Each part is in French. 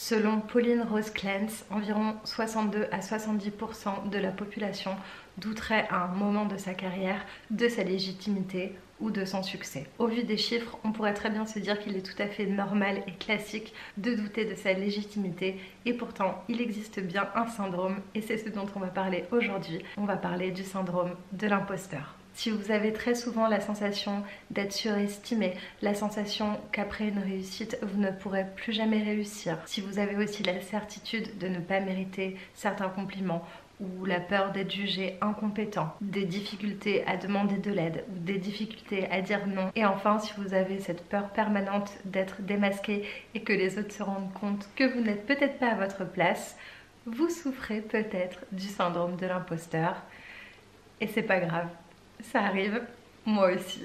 Selon Pauline Rose Clance, environ 62 à 70% de la population douterait à un moment de sa carrière de sa légitimité ou de son succès. Au vu des chiffres, on pourrait très bien se dire qu'il est tout à fait normal et classique de douter de sa légitimité, et pourtant il existe bien un syndrome, et c'est ce dont on va parler aujourd'hui. On va parler du syndrome de l'imposteur. Si vous avez très souvent la sensation d'être surestimé, la sensation qu'après une réussite, vous ne pourrez plus jamais réussir, si vous avez aussi la certitude de ne pas mériter certains compliments, ou la peur d'être jugé incompétent, des difficultés à demander de l'aide ou des difficultés à dire non, et enfin si vous avez cette peur permanente d'être démasqué et que les autres se rendent compte que vous n'êtes peut-être pas à votre place, vous souffrez peut-être du syndrome de l'imposteur. Et c'est pas grave, ça arrive, moi aussi.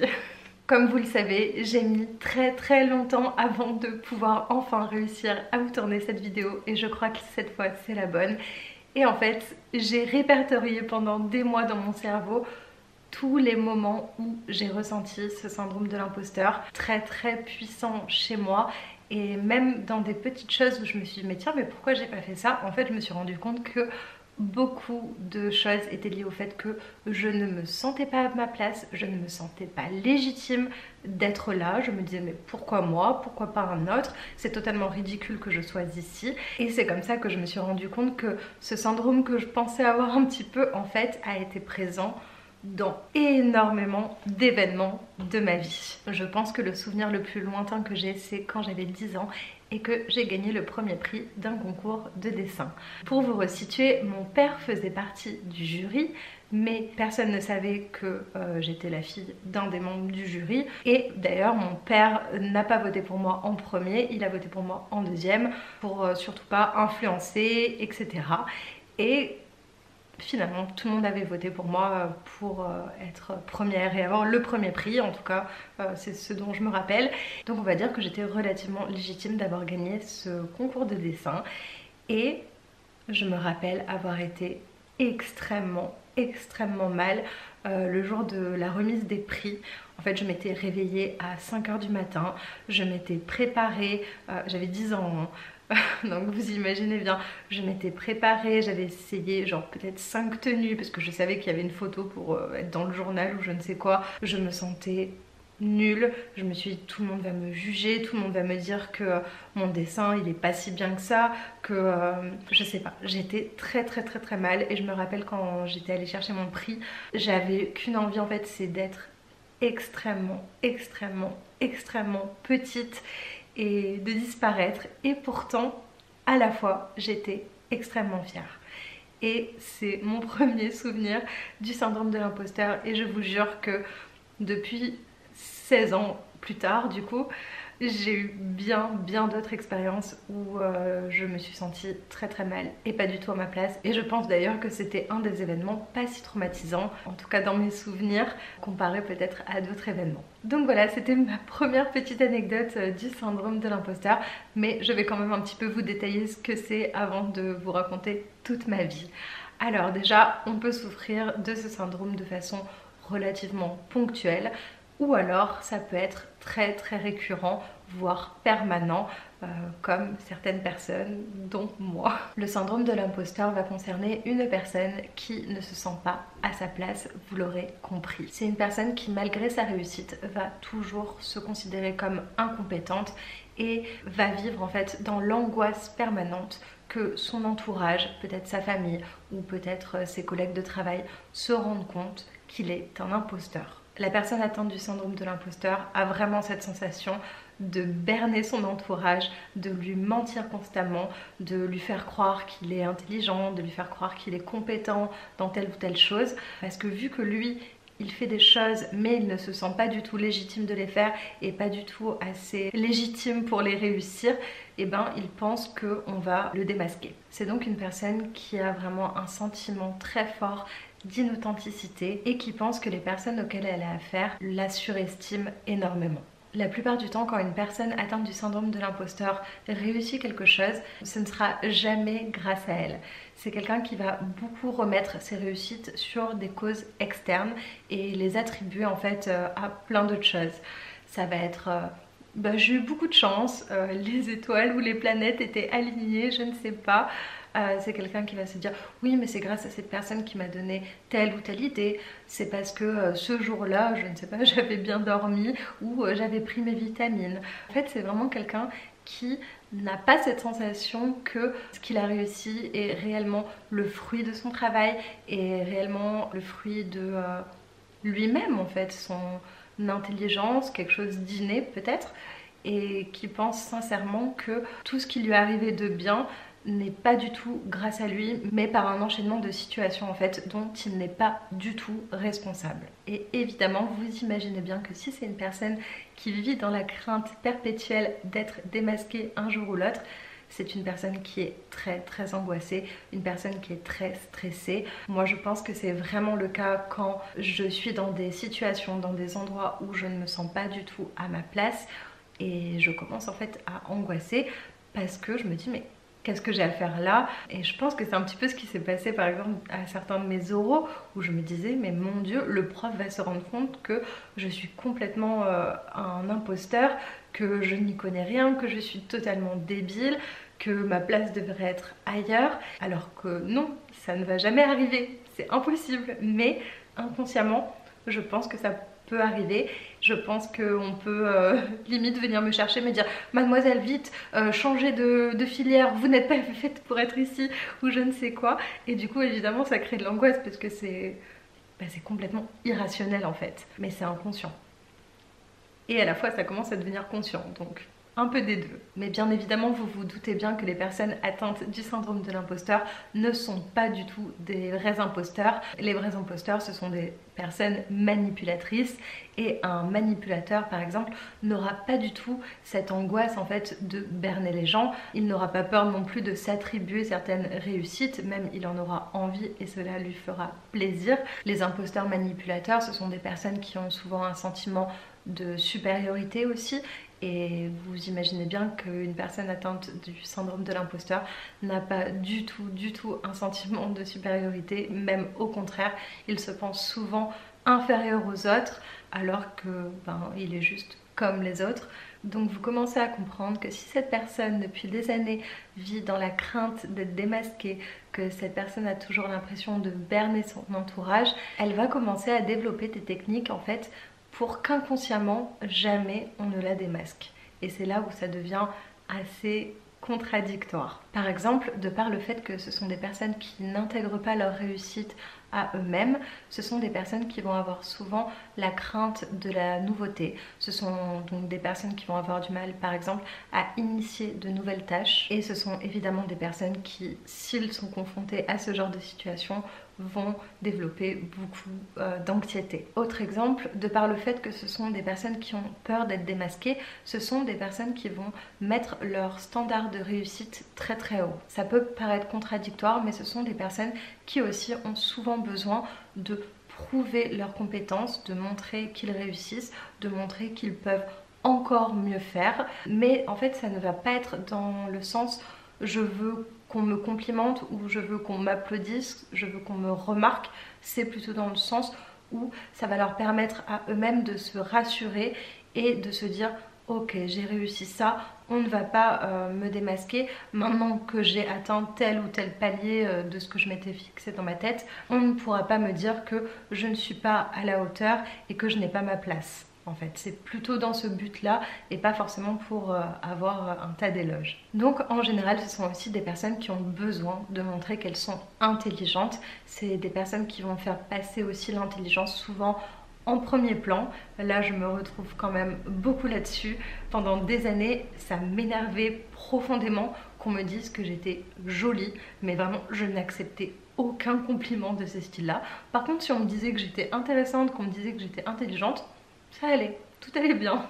Comme vous le savez, j'ai mis très longtemps avant de pouvoir enfin réussir à vous tourner cette vidéo, et je crois que cette fois c'est la bonne. Et en fait, j'ai répertorié pendant des mois dans mon cerveau tous les moments où j'ai ressenti ce syndrome de l'imposteur, très puissant chez moi. Et même dans des petites choses où je me suis dit mais tiens, mais pourquoi j'ai pas fait ça? En fait, je me suis rendu compte que beaucoup de choses étaient liées au fait que je ne me sentais pas à ma place, je ne me sentais pas légitime d'être là. Je me disais mais pourquoi moi, pourquoi pas un autre, c'est totalement ridicule que je sois ici. Et c'est comme ça que je me suis rendu compte que ce syndrome que je pensais avoir un petit peu, en fait, a été présent dans énormément d'événements de ma vie. Je pense que le souvenir le plus lointain que j'ai, c'est quand j'avais 10 ans et que j'ai gagné le premier prix d'un concours de dessin. Pour vous resituer, mon père faisait partie du jury, mais personne ne savait que j'étais la fille d'un des membres du jury. Et d'ailleurs, mon père n'a pas voté pour moi en premier, il a voté pour moi en deuxième, pour surtout pas influencer, etc. Et finalement, tout le monde avait voté pour moi pour être première et avoir le premier prix, en tout cas c'est ce dont je me rappelle. Donc on va dire que j'étais relativement légitime d'avoir gagné ce concours de dessin, et je me rappelle avoir été extrêmement mal le jour de la remise des prix. En fait, je m'étais réveillée à 5 h du matin, je m'étais préparée, j'avais 10 ans, hein. Donc vous imaginez bien, je m'étais préparée, j'avais essayé genre peut-être 5 tenues parce que je savais qu'il y avait une photo pour être dans le journal ou je ne sais quoi. Je me sentais nulle, je me suis dit tout le monde va me juger, tout le monde va me dire que mon dessin il est pas si bien que ça, que je sais pas, j'étais très mal. Et je me rappelle quand j'étais allée chercher mon prix, j'avais qu'une envie en fait, c'est d'être extrêmement petite et de disparaître, et pourtant à la fois j'étais extrêmement fière. Et c'est mon premier souvenir du syndrome de l'imposteur, et je vous jure que depuis 16 ans plus tard du coup, j'ai eu bien d'autres expériences où je me suis sentie très mal et pas du tout à ma place. Et je pense d'ailleurs que c'était un des événements pas si traumatisants, en tout cas dans mes souvenirs, comparé peut-être à d'autres événements. Donc voilà, c'était ma première petite anecdote du syndrome de l'imposteur, mais je vais quand même un petit peu vous détailler ce que c'est avant de vous raconter toute ma vie. Alors déjà, on peut souffrir de ce syndrome de façon relativement ponctuelle, ou alors ça peut être très récurrent, voire permanent, comme certaines personnes, dont moi. Le syndrome de l'imposteur va concerner une personne qui ne se sent pas à sa place, vous l'aurez compris. C'est une personne qui, malgré sa réussite, va toujours se considérer comme incompétente et va vivre en fait dans l'angoisse permanente que son entourage, peut-être sa famille ou peut-être ses collègues de travail, se rendent compte qu'il est un imposteur. La personne atteinte du syndrome de l'imposteur a vraiment cette sensation de berner son entourage, de lui mentir constamment, de lui faire croire qu'il est intelligent, de lui faire croire qu'il est compétent dans telle ou telle chose. Parce que vu que lui, il fait des choses mais il ne se sent pas du tout légitime de les faire et pas du tout assez légitime pour les réussir, et ben il pense qu'on va le démasquer. C'est donc une personne qui a vraiment un sentiment très fort d'inauthenticité et qui pense que les personnes auxquelles elle a affaire la surestiment énormément. La plupart du temps, quand une personne atteinte du syndrome de l'imposteur réussit quelque chose, ce ne sera jamais grâce à elle. C'est quelqu'un qui va beaucoup remettre ses réussites sur des causes externes et les attribuer en fait à plein d'autres choses. Ça va être Bah, j'ai eu beaucoup de chance, les étoiles ou les planètes étaient alignées, je ne sais pas. C'est quelqu'un qui va se dire oui mais c'est grâce à cette personne qui m'a donné telle ou telle idée, c'est parce que ce jour-là, je ne sais pas, j'avais bien dormi ou j'avais pris mes vitamines. En fait c'est vraiment quelqu'un qui n'a pas cette sensation que ce qu'il a réussi est réellement le fruit de son travail, et réellement le fruit de lui-même en fait, son intelligence, quelque chose d'inné peut-être, et qui pense sincèrement que tout ce qui lui est arrivé de bien n'est pas du tout grâce à lui, mais par un enchaînement de situations en fait dont il n'est pas du tout responsable. Et évidemment, vous imaginez bien que si c'est une personne qui vit dans la crainte perpétuelle d'être démasquée un jour ou l'autre, c'est une personne qui est très très angoissée, une personne qui est très stressée. Moi je pense que c'est vraiment le cas quand je suis dans des situations, dans des endroits où je ne me sens pas du tout à ma place, et je commence en fait à angoisser parce que je me dis mais qu'est-ce que j'ai à faire là? Et je pense que c'est un petit peu ce qui s'est passé par exemple à certains de mes oraux, où je me disais mais mon Dieu, le prof va se rendre compte que je suis complètement un imposteur, que je n'y connais rien, que je suis totalement débile, que ma place devrait être ailleurs, alors que non, ça ne va jamais arriver, c'est impossible. Mais inconsciemment, je pense que ça peut arriver. Je pense qu'on peut limite venir me chercher, me dire mademoiselle vite, changez de filière, vous n'êtes pas faite pour être ici, ou je ne sais quoi. Et du coup évidemment ça crée de l'angoisse parce que c'est complètement irrationnel en fait, mais c'est inconscient. Et à la fois ça commence à devenir conscient, donc un peu des deux. Mais bien évidemment, vous vous doutez bien que les personnes atteintes du syndrome de l'imposteur ne sont pas du tout des vrais imposteurs. Les vrais imposteurs, ce sont des personnes manipulatrices, et un manipulateur par exemple n'aura pas du tout cette angoisse en fait de berner les gens. Il n'aura pas peur non plus de s'attribuer certaines réussites, même il en aura envie et cela lui fera plaisir. Les imposteurs manipulateurs, ce sont des personnes qui ont souvent un sentiment de supériorité aussi, et vous imaginez bien qu'une personne atteinte du syndrome de l'imposteur n'a pas du tout un sentiment de supériorité, même au contraire, il se pense souvent inférieur aux autres alors que il est juste comme les autres. Donc vous commencez à comprendre que si cette personne depuis des années vit dans la crainte d'être démasquée, que cette personne a toujours l'impression de berner son entourage, elle va commencer à développer des techniques en fait pour qu'inconsciemment jamais on ne la démasque. Et c'est là où ça devient assez contradictoire. Par exemple, de par le fait que ce sont des personnes qui n'intègrent pas leur réussite à eux-mêmes, ce sont des personnes qui vont avoir souvent la crainte de la nouveauté. Ce sont donc des personnes qui vont avoir du mal par exemple à initier de nouvelles tâches, et ce sont évidemment des personnes qui, s'ils sont confrontés à ce genre de situation, vont développer beaucoup d'anxiété. Autre exemple, de par le fait que ce sont des personnes qui ont peur d'être démasquées, ce sont des personnes qui vont mettre leur standard de réussite très très haut. Ça peut paraître contradictoire, mais ce sont des personnes qui aussi ont souvent besoin de prouver leurs compétences, de montrer qu'ils réussissent, de montrer qu'ils peuvent encore mieux faire. Mais en fait, ça ne va pas être dans le sens je veux qu'on me complimente ou je veux qu'on m'applaudisse, je veux qu'on me remarque. C'est plutôt dans le sens où ça va leur permettre à eux-mêmes de se rassurer et de se dire ok, j'ai réussi ça, on ne va pas me démasquer. Maintenant que j'ai atteint tel ou tel palier de ce que je m'étais fixé dans ma tête, on ne pourra pas me dire que je ne suis pas à la hauteur et que je n'ai pas ma place. En fait, c'est plutôt dans ce but-là et pas forcément pour avoir un tas d'éloges. Donc en général, ce sont aussi des personnes qui ont besoin de montrer qu'elles sont intelligentes. C'est des personnes qui vont faire passer aussi l'intelligence souvent en premier plan. Là, je me retrouve quand même beaucoup là-dessus. Pendant des années, ça m'énervait profondément qu'on me dise que j'étais jolie, mais vraiment, je n'acceptais aucun compliment de ce style-là. Par contre, si on me disait que j'étais intéressante, qu'on me disait que j'étais intelligente, ça allait, tout allait bien.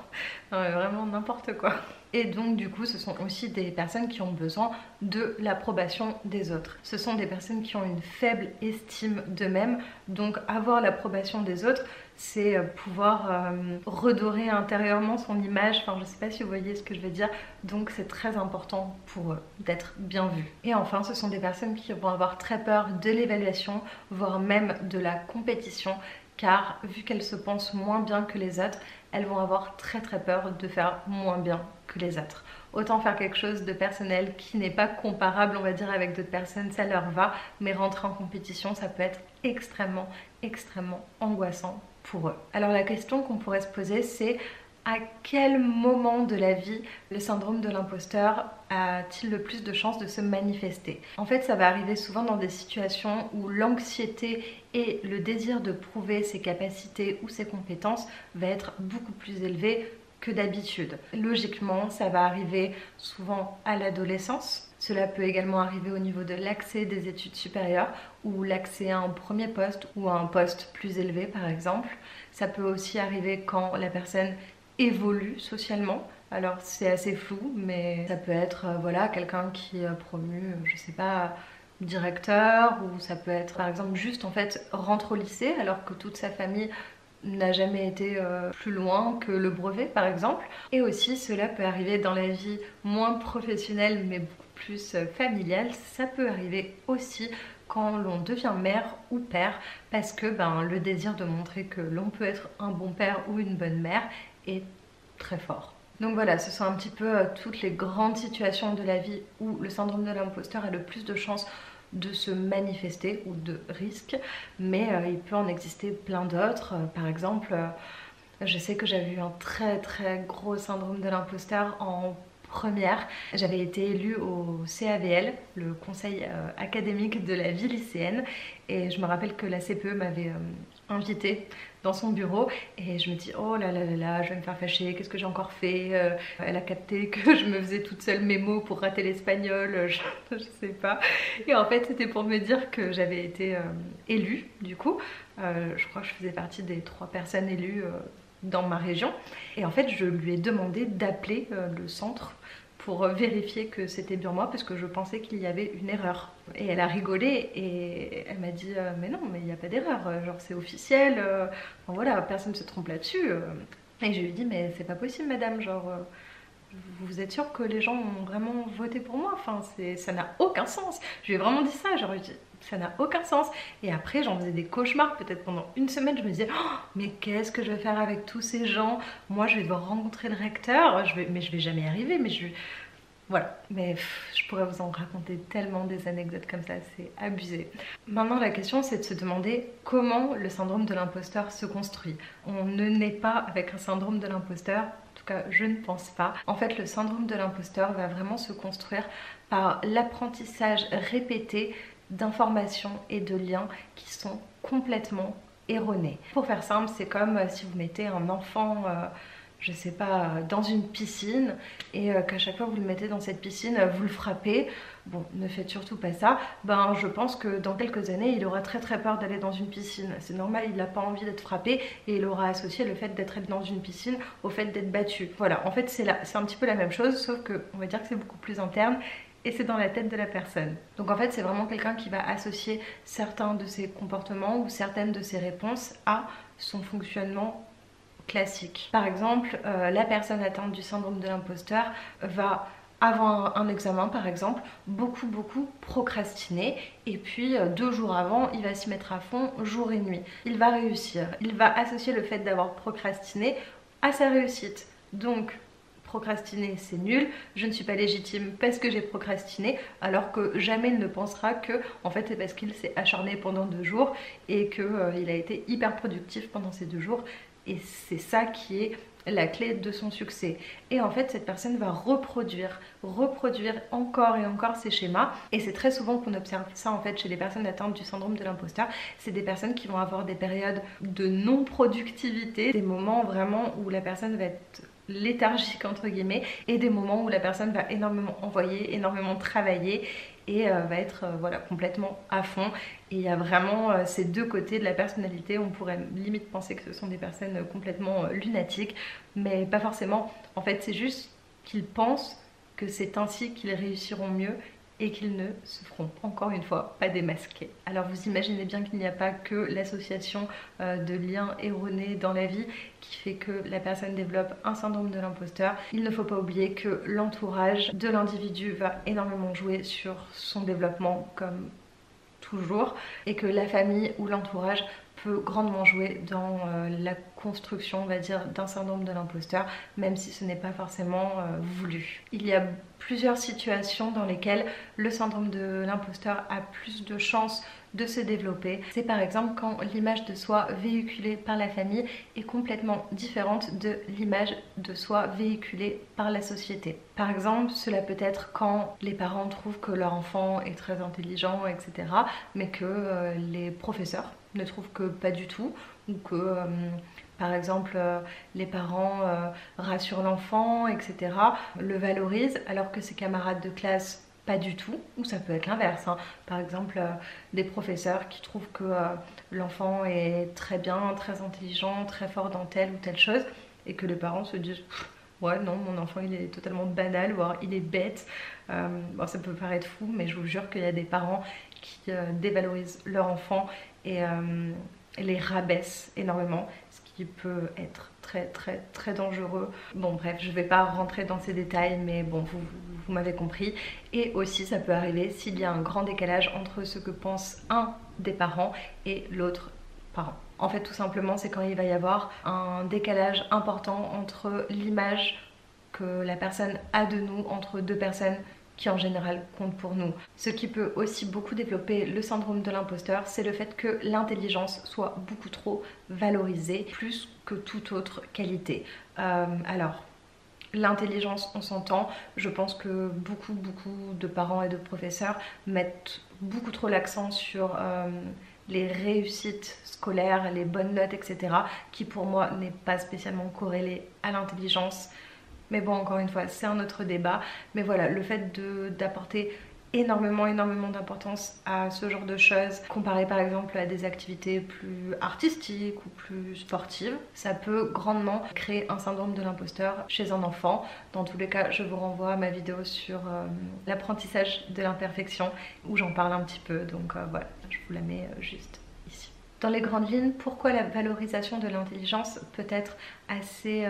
Non, mais vraiment n'importe quoi. Et donc du coup, ce sont aussi des personnes qui ont besoin de l'approbation des autres. Ce sont des personnes qui ont une faible estime d'eux-mêmes. Donc avoir l'approbation des autres, c'est pouvoir redorer intérieurement son image. Enfin, je sais pas si vous voyez ce que je veux dire. Donc c'est très important pour eux d'être bien vu. Et enfin, ce sont des personnes qui vont avoir très peur de l'évaluation, voire même de la compétition, car vu qu'elles se pensent moins bien que les autres, elles vont avoir très peur de faire moins bien que les autres. Autant faire quelque chose de personnel qui n'est pas comparable, on va dire, avec d'autres personnes, ça leur va, mais rentrer en compétition, ça peut être extrêmement angoissant pour eux. Alors la question qu'on pourrait se poser, c'est à quel moment de la vie le syndrome de l'imposteur a-t-il le plus de chances de se manifester? En fait, ça va arriver souvent dans des situations où l'anxiété et le désir de prouver ses capacités ou ses compétences va être beaucoup plus élevé que d'habitude. Logiquement, ça va arriver souvent à l'adolescence. Cela peut également arriver au niveau de l'accès des études supérieures ou l'accès à un premier poste ou à un poste plus élevé par exemple. Ça peut aussi arriver quand la personne évolue socialement. Alors c'est assez flou, mais ça peut être voilà, quelqu'un qui est promu, je sais pas, directeur, ou ça peut être par exemple juste en fait rentre au lycée alors que toute sa famille n'a jamais été plus loin que le brevet par exemple. Et aussi cela peut arriver dans la vie moins professionnelle mais beaucoup plus familiale. Ça peut arriver aussi quand l'on devient mère ou père, parce que le désir de montrer que l'on peut être un bon père ou une bonne mère est très fort. Donc voilà, ce sont un petit peu toutes les grandes situations de la vie où le syndrome de l'imposteur a le plus de chances de se manifester ou de risques, mais il peut en exister plein d'autres. Par exemple, je sais que j'avais eu un très gros syndrome de l'imposteur en première. J'avais été élue au CAVL, le conseil académique de la vie lycéenne, et je me rappelle que la CPE m'avait invitée dans son bureau et je me dis oh là là là là, je vais me faire fâcher, qu'est-ce que j'ai encore fait, elle a capté que je me faisais toute seule mes mots pour rater l'espagnol, je sais pas. Et en fait c'était pour me dire que j'avais été élue du coup, je crois que je faisais partie des 3 personnes élues dans ma région, et en fait je lui ai demandé d'appeler le centre pour vérifier que c'était bien moi parce que je pensais qu'il y avait une erreur. Et elle a rigolé et elle m'a dit mais non, mais il n'y a pas d'erreur, genre c'est officiel, enfin, voilà, personne ne se trompe là-dessus. Et je lui ai dit mais c'est pas possible madame, genre vous êtes sûre que les gens ont vraiment voté pour moi, enfin ça n'a aucun sens. Je lui ai vraiment dit ça, genre ça n'a aucun sens. Et après j'en faisais des cauchemars, peut-être pendant une semaine je me disais oh, mais qu'est-ce que je vais faire avec tous ces gens, moi je vais devoir rencontrer le recteur, mais je vais jamais y arriver, mais voilà, mais je pourrais vous en raconter tellement des anecdotes comme ça, c'est abusé. Maintenant la question c'est de se demander comment le syndrome de l'imposteur se construit. On ne naît pas avec un syndrome de l'imposteur, en tout cas je ne pense pas. En fait le syndrome de l'imposteur va vraiment se construire par l'apprentissage répété d'informations et de liens qui sont complètement erronés. Pour faire simple, c'est comme si vous mettez un enfant je sais pas, dans une piscine et qu'à chaque fois vous le mettez dans cette piscine, vous le frappez. Bon, ne faites surtout pas ça. Je pense que dans quelques années, il aura très peur d'aller dans une piscine. C'est normal, il n'a pas envie d'être frappé et il aura associé le fait d'être dans une piscine au fait d'être battu. Voilà, en fait c'est un petit peu la même chose, sauf que on va dire que c'est beaucoup plus interne et c'est dans la tête de la personne. Donc en fait c'est vraiment quelqu'un qui va associer certains de ses comportements ou certaines de ses réponses à son fonctionnement classique. Par exemple, la personne atteinte du syndrome de l'imposteur va avant un examen par exemple, beaucoup procrastiner, et puis 2 jours avant, il va s'y mettre à fond jour et nuit. Il va réussir, il va associer le fait d'avoir procrastiné à sa réussite. Donc procrastiner c'est nul, je ne suis pas légitime parce que j'ai procrastiné, alors que jamais il ne pensera que en fait c'est parce qu'il s'est acharné pendant 2 jours et qu'il a été hyper productif pendant ces 2 jours. Et c'est ça qui est la clé de son succès. Et en fait cette personne va reproduire encore et encore ces schémas, et c'est très souvent qu'on observe ça en fait chez les personnes atteintes du syndrome de l'imposteur. C'est des personnes qui vont avoir des périodes de non-productivité, des moments vraiment où la personne va être léthargique entre guillemets, et des moments où la personne va énormément envoyer, énormément travailler et va être voilà, complètement à fond. Et il y a vraiment ces deux côtés de la personnalité. On pourrait limite penser que ce sont des personnes complètement lunatiques, mais pas forcément. En fait c'est juste qu'ils pensent que c'est ainsi qu'ils réussiront mieux et qu'ils ne se feront encore une fois pas démasquer. Alors vous imaginez bien qu'il n'y a pas que l'association de liens erronés dans la vie qui fait que la personne développe un syndrome de l'imposteur. Il ne faut pas oublier que l'entourage de l'individu va énormément jouer sur son développement comme toujours, et que la famille ou l'entourage peut grandement jouer dans la construction, on va dire, d'un syndrome de l'imposteur, même si ce n'est pas forcément voulu. Il y a plusieurs situations dans lesquelles le syndrome de l'imposteur a plus de chances de se développer. C'est par exemple quand l'image de soi véhiculée par la famille est complètement différente de l'image de soi véhiculée par la société. Par exemple, cela peut être quand les parents trouvent que leur enfant est très intelligent, etc., mais que les professeurs ne trouvent que pas du tout, ou que par exemple les parents rassurent l'enfant, etc., le valorisent, alors que ses camarades de classe pas du tout, ou ça peut être l'inverse, hein. Par exemple des professeurs qui trouvent que l'enfant est très bien, très intelligent, très fort dans telle ou telle chose, et que les parents se disent ouais non, mon enfant il est totalement banal, voire il est bête. Bon, ça peut paraître fou, mais je vous jure qu'il y a des parents qui dévalorisent leur enfant et les rabaissent énormément, ce qui peut être très dangereux. Bon bref, je vais pas rentrer dans ces détails, mais bon, vous m'avez compris. Et aussi ça peut arriver s'il y a un grand décalage entre ce que pense un des parents et l'autre parent. En fait, tout simplement, c'est quand il va y avoir un décalage important entre l'image que la personne a de nous, entre deux personnes qui en général comptent pour nous. Ce qui peut aussi beaucoup développer le syndrome de l'imposteur, c'est le fait que l'intelligence soit beaucoup trop valorisée, plus que toute autre qualité. Alors, l'intelligence, on s'entend, je pense que beaucoup de parents et de professeurs mettent beaucoup trop l'accent sur les réussites scolaires, les bonnes notes, etc., qui pour moi n'est pas spécialement corrélée à l'intelligence. Mais bon, encore une fois, c'est un autre débat. Mais voilà, le fait d'apporter énormément d'importance à ce genre de choses, comparé par exemple à des activités plus artistiques ou plus sportives, ça peut grandement créer un syndrome de l'imposteur chez un enfant. Dans tous les cas, je vous renvoie à ma vidéo sur l'apprentissage de l'imperfection, où j'en parle un petit peu, donc voilà, je vous la mets juste ici. Dans les grandes lignes, pourquoi la valorisation de l'intelligence peut être assez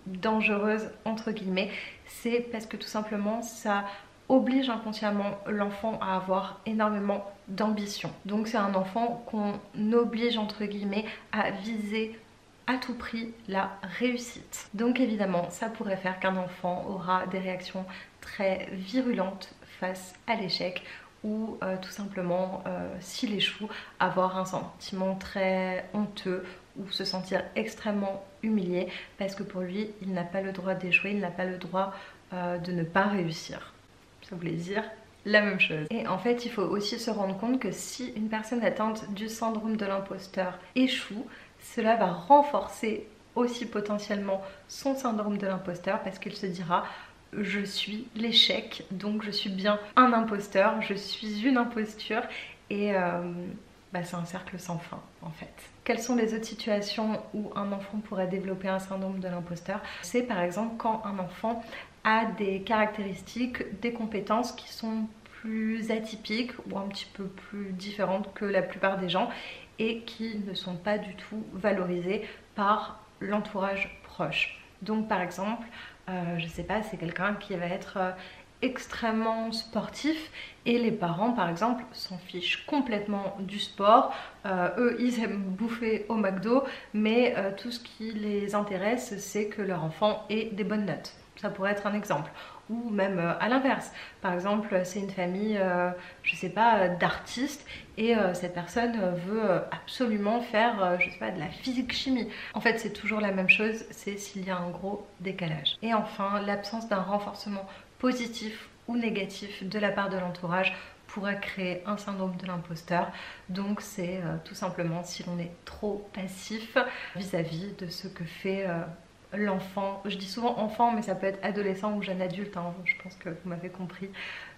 dangereuse, entre guillemets, c'est parce que tout simplement ça oblige inconsciemment l'enfant à avoir énormément d'ambition. Donc c'est un enfant qu'on oblige, entre guillemets, à viser à tout prix la réussite. Donc évidemment, ça pourrait faire qu'un enfant aura des réactions très virulentes face à l'échec, ou tout simplement, s'il échoue, avoir un sentiment très honteux ou se sentir extrêmement humilié, parce que pour lui, il n'a pas le droit d'échouer, il n'a pas le droit de ne pas réussir. Ça voulait dire la même chose. Et en fait, il faut aussi se rendre compte que si une personne atteinte du syndrome de l'imposteur échoue, cela va renforcer aussi potentiellement son syndrome de l'imposteur, parce qu'il se dira je suis l'échec, donc je suis bien un imposteur, je suis une imposture, et c'est un cercle sans fin en fait. Quelles sont les autres situations où un enfant pourrait développer un syndrome de l'imposteur? C'est par exemple quand un enfant a des caractéristiques, des compétences qui sont plus atypiques ou un petit peu plus différentes que la plupart des gens, et qui ne sont pas du tout valorisées par l'entourage proche. Donc par exemple, je sais pas, c'est quelqu'un qui va être extrêmement sportif, et les parents par exemple s'en fichent complètement du sport. Eux ils aiment bouffer au McDo, mais tout ce qui les intéresse c'est que leur enfant ait des bonnes notes. Ça pourrait être un exemple. Ou même à l'inverse, par exemple c'est une famille je sais pas, d'artistes, et cette personne veut absolument faire je sais pas, de la physique chimie. En fait c'est toujours la même chose, c'est s'il y a un gros décalage. Et enfin, l'absence d'un renforcement positif ou négatif de la part de l'entourage pourrait créer un syndrome de l'imposteur. Donc c'est tout simplement si l'on est trop passif vis-à-vis de ce que fait l'enfant. Je dis souvent enfant, mais ça peut être adolescent ou jeune adulte, hein, je pense que vous m'avez compris.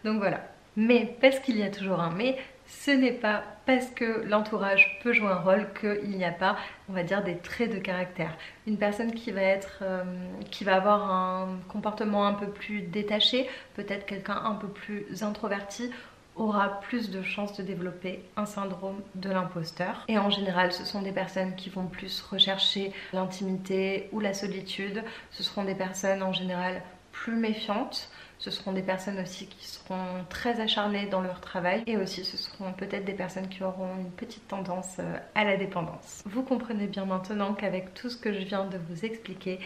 Donc voilà. Mais parce qu'il y a toujours un mais, ce n'est pas parce que l'entourage peut jouer un rôle qu'il n'y a pas, on va dire, des traits de caractère. Une personne qui va avoir un comportement un peu plus détaché, peut-être quelqu'un un peu plus introverti, aura plus de chances de développer un syndrome de l'imposteur. Et en général, ce sont des personnes qui vont plus rechercher l'intimité ou la solitude. Ce seront des personnes en général plus méfiantes, Ce seront des personnes aussi qui seront très acharnées dans leur travail et aussi ce seront peut-être des personnes qui auront une petite tendance à la dépendance. Vous comprenez bien maintenant qu'avec tout ce que je viens de vous expliquer,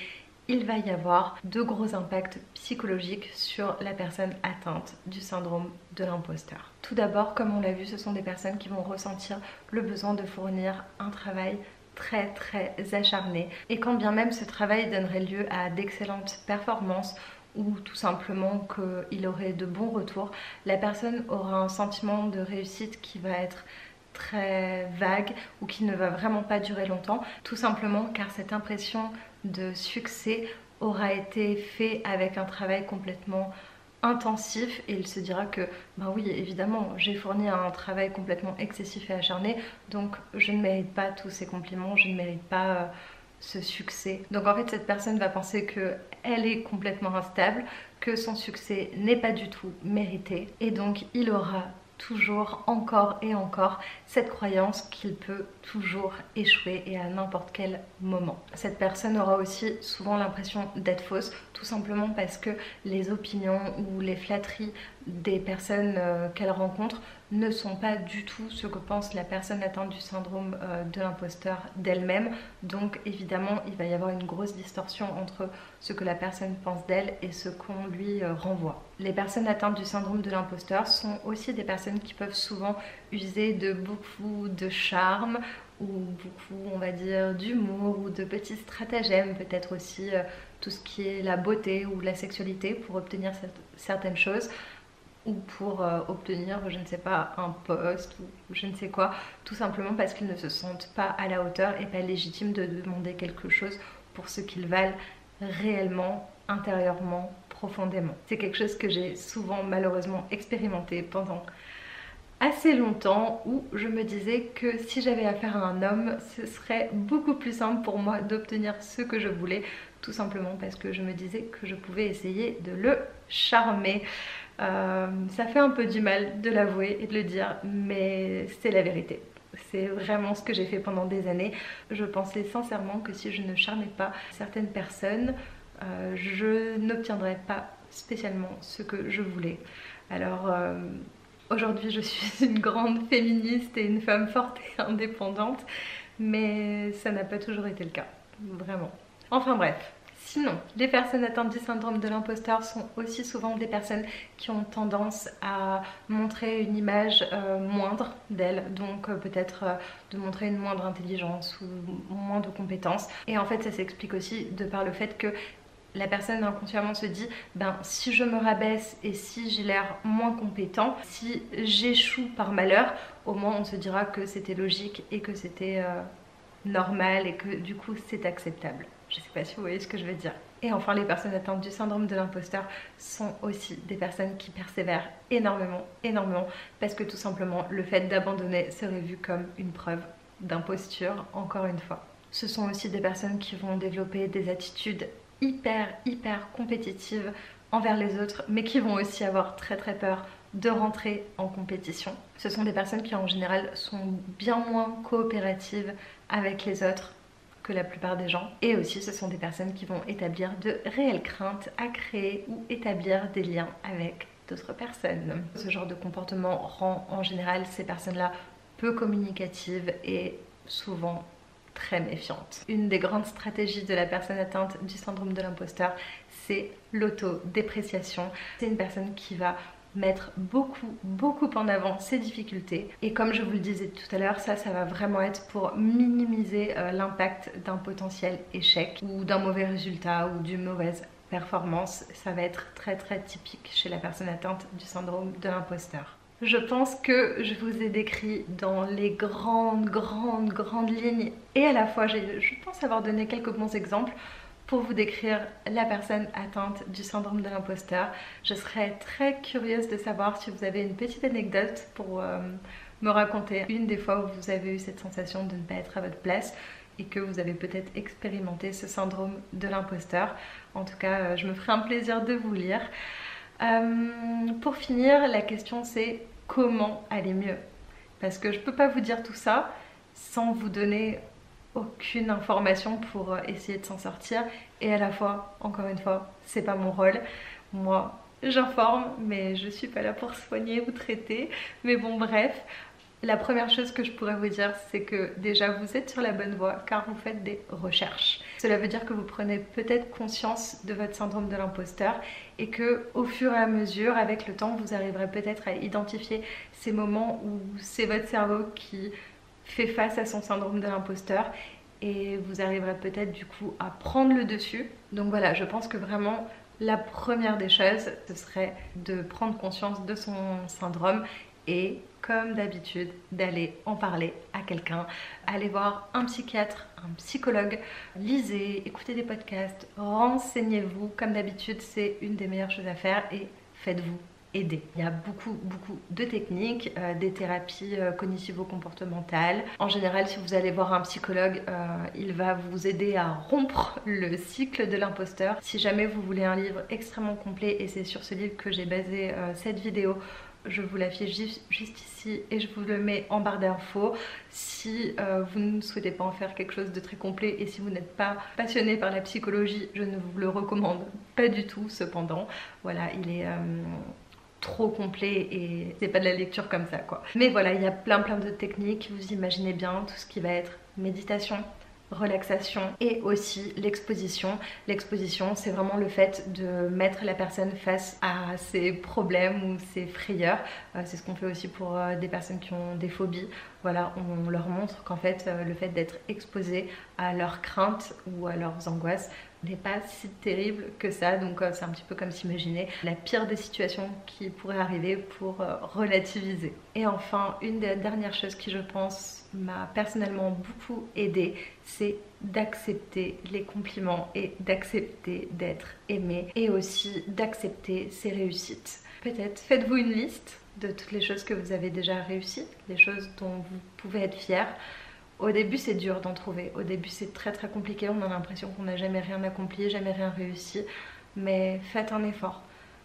il va y avoir de gros impacts psychologiques sur la personne atteinte du syndrome de l'imposteur. Tout d'abord, comme on l'a vu, ce sont des personnes qui vont ressentir le besoin de fournir un travail très acharné. Et quand bien même ce travail donnerait lieu à d'excellentes performances ou tout simplement qu'il aurait de bons retours, la personne aura un sentiment de réussite qui va être très vague ou qui ne va vraiment pas durer longtemps, tout simplement car cette impression de succès aura été fait avec un travail complètement intensif et il se dira que ben oui évidemment j'ai fourni un travail complètement excessif et acharné, donc je ne mérite pas tous ces compliments, je ne mérite pas ce succès. Donc en fait cette personne va penser que elle est complètement instable, que son succès n'est pas du tout mérité et donc il aura toujours, encore et encore, cette croyance qu'il peut toujours échouer et à n'importe quel moment. Cette personne aura aussi souvent l'impression d'être fausse, tout simplement parce que les opinions ou les flatteries des personnes qu'elle rencontre ne sont pas du tout ce que pense la personne atteinte du syndrome de l'imposteur d'elle-même. Donc évidemment, il va y avoir une grosse distorsion entre ce que la personne pense d'elle et ce qu'on lui renvoie. Les personnes atteintes du syndrome de l'imposteur sont aussi des personnes qui peuvent souvent user de beaucoup de charme ou beaucoup, on va dire, d'humour ou de petits stratagèmes, peut-être aussi tout ce qui est la beauté ou la sexualité pour obtenir certaines choses ou pour obtenir, je ne sais pas, un poste ou je ne sais quoi, tout simplement parce qu'ils ne se sentent pas à la hauteur et pas légitimes de demander quelque chose pour ce qu'ils valent réellement, intérieurement, profondément. C'est quelque chose que j'ai souvent malheureusement expérimenté pendant assez longtemps où je me disais que si j'avais affaire à un homme, ce serait beaucoup plus simple pour moi d'obtenir ce que je voulais, tout simplement parce que je me disais que je pouvais essayer de le charmer. Ça fait un peu du mal de l'avouer et de le dire, mais c'est la vérité. C'est vraiment ce que j'ai fait pendant des années. Je pensais sincèrement que si je ne charmais pas certaines personnes, je n'obtiendrais pas spécialement ce que je voulais. Alors aujourd'hui je suis une grande féministe et une femme forte et indépendante, mais ça n'a pas toujours été le cas, vraiment. Enfin bref. Sinon, les personnes atteintes du syndrome de l'imposteur sont aussi souvent des personnes qui ont tendance à montrer une image moindre d'elles, donc peut-être de montrer une moindre intelligence ou moins de compétences. Et en fait, ça s'explique aussi de par le fait que la personne inconsciemment se dit ben si je me rabaisse et si j'ai l'air moins compétent, si j'échoue par malheur, au moins on se dira que c'était logique et que c'était normal et que du coup c'est acceptable. Je ne sais pas si vous voyez ce que je veux dire. Et enfin, les personnes atteintes du syndrome de l'imposteur sont aussi des personnes qui persévèrent énormément, parce que tout simplement, le fait d'abandonner serait vu comme une preuve d'imposture, encore une fois. Ce sont aussi des personnes qui vont développer des attitudes hyper compétitives envers les autres, mais qui vont aussi avoir très peur de rentrer en compétition. Ce sont des personnes qui en général sont bien moins coopératives avec les autres que la plupart des gens, et aussi ce sont des personnes qui vont établir de réelles craintes à créer ou établir des liens avec d'autres personnes. Ce genre de comportement rend en général ces personnes-là peu communicatives et souvent très méfiantes. Une des grandes stratégies de la personne atteinte du syndrome de l'imposteur, c'est l'autodépréciation. C'est une personne qui va mettre beaucoup en avant ses difficultés, et comme je vous le disais tout à l'heure, ça va vraiment être pour minimiser l'impact d'un potentiel échec ou d'un mauvais résultat ou d'une mauvaise performance. Ça va être très typique chez la personne atteinte du syndrome de l'imposteur. Je pense que je vous ai décrit dans les grandes lignes, et à la fois je pense avoir donné quelques bons exemples pour vous décrire la personne atteinte du syndrome de l'imposteur. Je serais très curieuse de savoir si vous avez une petite anecdote pour me raconter une des fois où vous avez eu cette sensation de ne pas être à votre place et que vous avez peut-être expérimenté ce syndrome de l'imposteur. En tout cas, je me ferai un plaisir de vous lire. Pour finir, la question c'est comment aller mieux? Parce que je ne peux pas vous dire tout ça sans vous donner aucune information pour essayer de s'en sortir, et à la fois, encore une fois, c'est pas mon rôle. Moi, j'informe, mais je suis pas là pour soigner ou traiter. Mais bon, bref. La première chose que je pourrais vous dire, c'est que déjà vous êtes sur la bonne voie car vous faites des recherches. Cela veut dire que vous prenez peut-être conscience de votre syndrome de l'imposteur et que au fur et à mesure, avec le temps, vous arriverez peut-être à identifier ces moments où c'est votre cerveau qui fait face à son syndrome de l'imposteur et vous arriverez peut-être du coup à prendre le dessus. Donc voilà, je pense que vraiment la première des choses, ce serait de prendre conscience de son syndrome et comme d'habitude d'aller en parler à quelqu'un, aller voir un psychiatre, un psychologue, lisez, écoutez des podcasts, renseignez-vous, comme d'habitude c'est une des meilleures choses à faire et faites-vous aider. Il y a beaucoup de techniques, des thérapies cognitivo-comportementales. En général, si vous allez voir un psychologue, il va vous aider à rompre le cycle de l'imposteur. Si jamais vous voulez un livre extrêmement complet, et c'est sur ce livre que j'ai basé cette vidéo, je vous l'affiche juste ici et je vous le mets en barre d'infos. Si vous ne souhaitez pas en faire quelque chose de très complet et si vous n'êtes pas passionné par la psychologie, je ne vous le recommande pas du tout cependant. Voilà, il est trop complet et c'est pas de la lecture comme ça quoi. Mais voilà, il y a plein de techniques, vous imaginez bien tout ce qui va être méditation, relaxation et aussi l'exposition. L'exposition, c'est vraiment le fait de mettre la personne face à ses problèmes ou ses frayeurs. C'est ce qu'on fait aussi pour des personnes qui ont des phobies. Voilà, on leur montre qu'en fait, le fait d'être exposé à leurs craintes ou à leurs angoisses n'est pas si terrible que ça. Donc c'est un petit peu comme s'imaginer la pire des situations qui pourraient arriver pour relativiser. Et enfin, une des dernières choses qui je pense m'a personnellement beaucoup aidée, c'est d'accepter les compliments et d'accepter d'être aimé et aussi d'accepter ses réussites. Peut-être faites-vous une liste de toutes les choses que vous avez déjà réussies, les choses dont vous pouvez être fier. Au début c'est dur d'en trouver, au début c'est très compliqué, on a l'impression qu'on n'a jamais rien accompli, jamais rien réussi, mais faites un effort.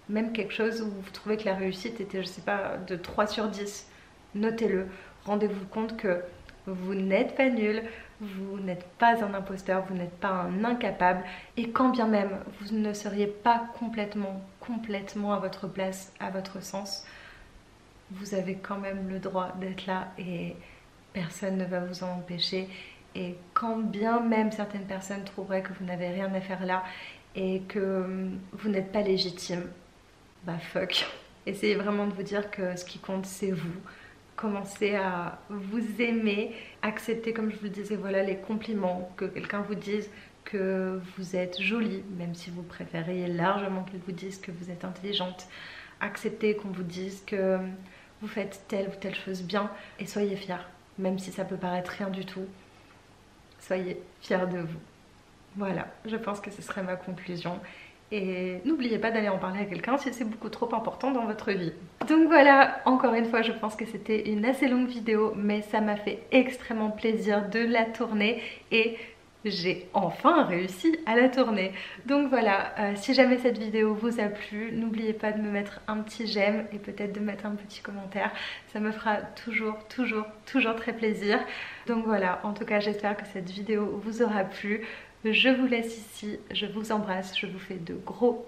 Même quelque chose où vous trouvez que la réussite était, je sais pas, de 3 sur 10, notez-le, rendez-vous compte que vous n'êtes pas nul, vous n'êtes pas un imposteur, vous n'êtes pas un incapable et quand bien même vous ne seriez pas complètement à votre place, à votre sens, vous avez quand même le droit d'être là et personne ne va vous en empêcher. Et quand bien même certaines personnes trouveraient que vous n'avez rien à faire là et que vous n'êtes pas légitime, bah fuck. Essayez vraiment de vous dire que ce qui compte c'est vous. Commencez à vous aimer, accepter comme je vous le disais, voilà, les compliments, que quelqu'un vous dise que vous êtes jolie, même si vous préfériez largement qu'il vous dise que vous êtes intelligente. Acceptez qu'on vous dise que vous faites telle ou telle chose bien et soyez fiers. Même si ça peut paraître rien du tout, soyez fiers de vous. Voilà, je pense que ce serait ma conclusion. Et n'oubliez pas d'aller en parler à quelqu'un si c'est beaucoup trop important dans votre vie. Donc voilà, encore une fois, je pense que c'était une assez longue vidéo, mais ça m'a fait extrêmement plaisir de la tourner et j'ai enfin réussi à la tourner. Donc voilà, si jamais cette vidéo vous a plu, n'oubliez pas de me mettre un petit j'aime et peut-être de mettre un petit commentaire. Ça me fera toujours très plaisir. Donc voilà, en tout cas j'espère que cette vidéo vous aura plu. Je vous laisse ici, je vous embrasse, je vous fais de gros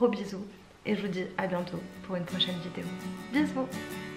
bisous et je vous dis à bientôt pour une prochaine vidéo. Bisous!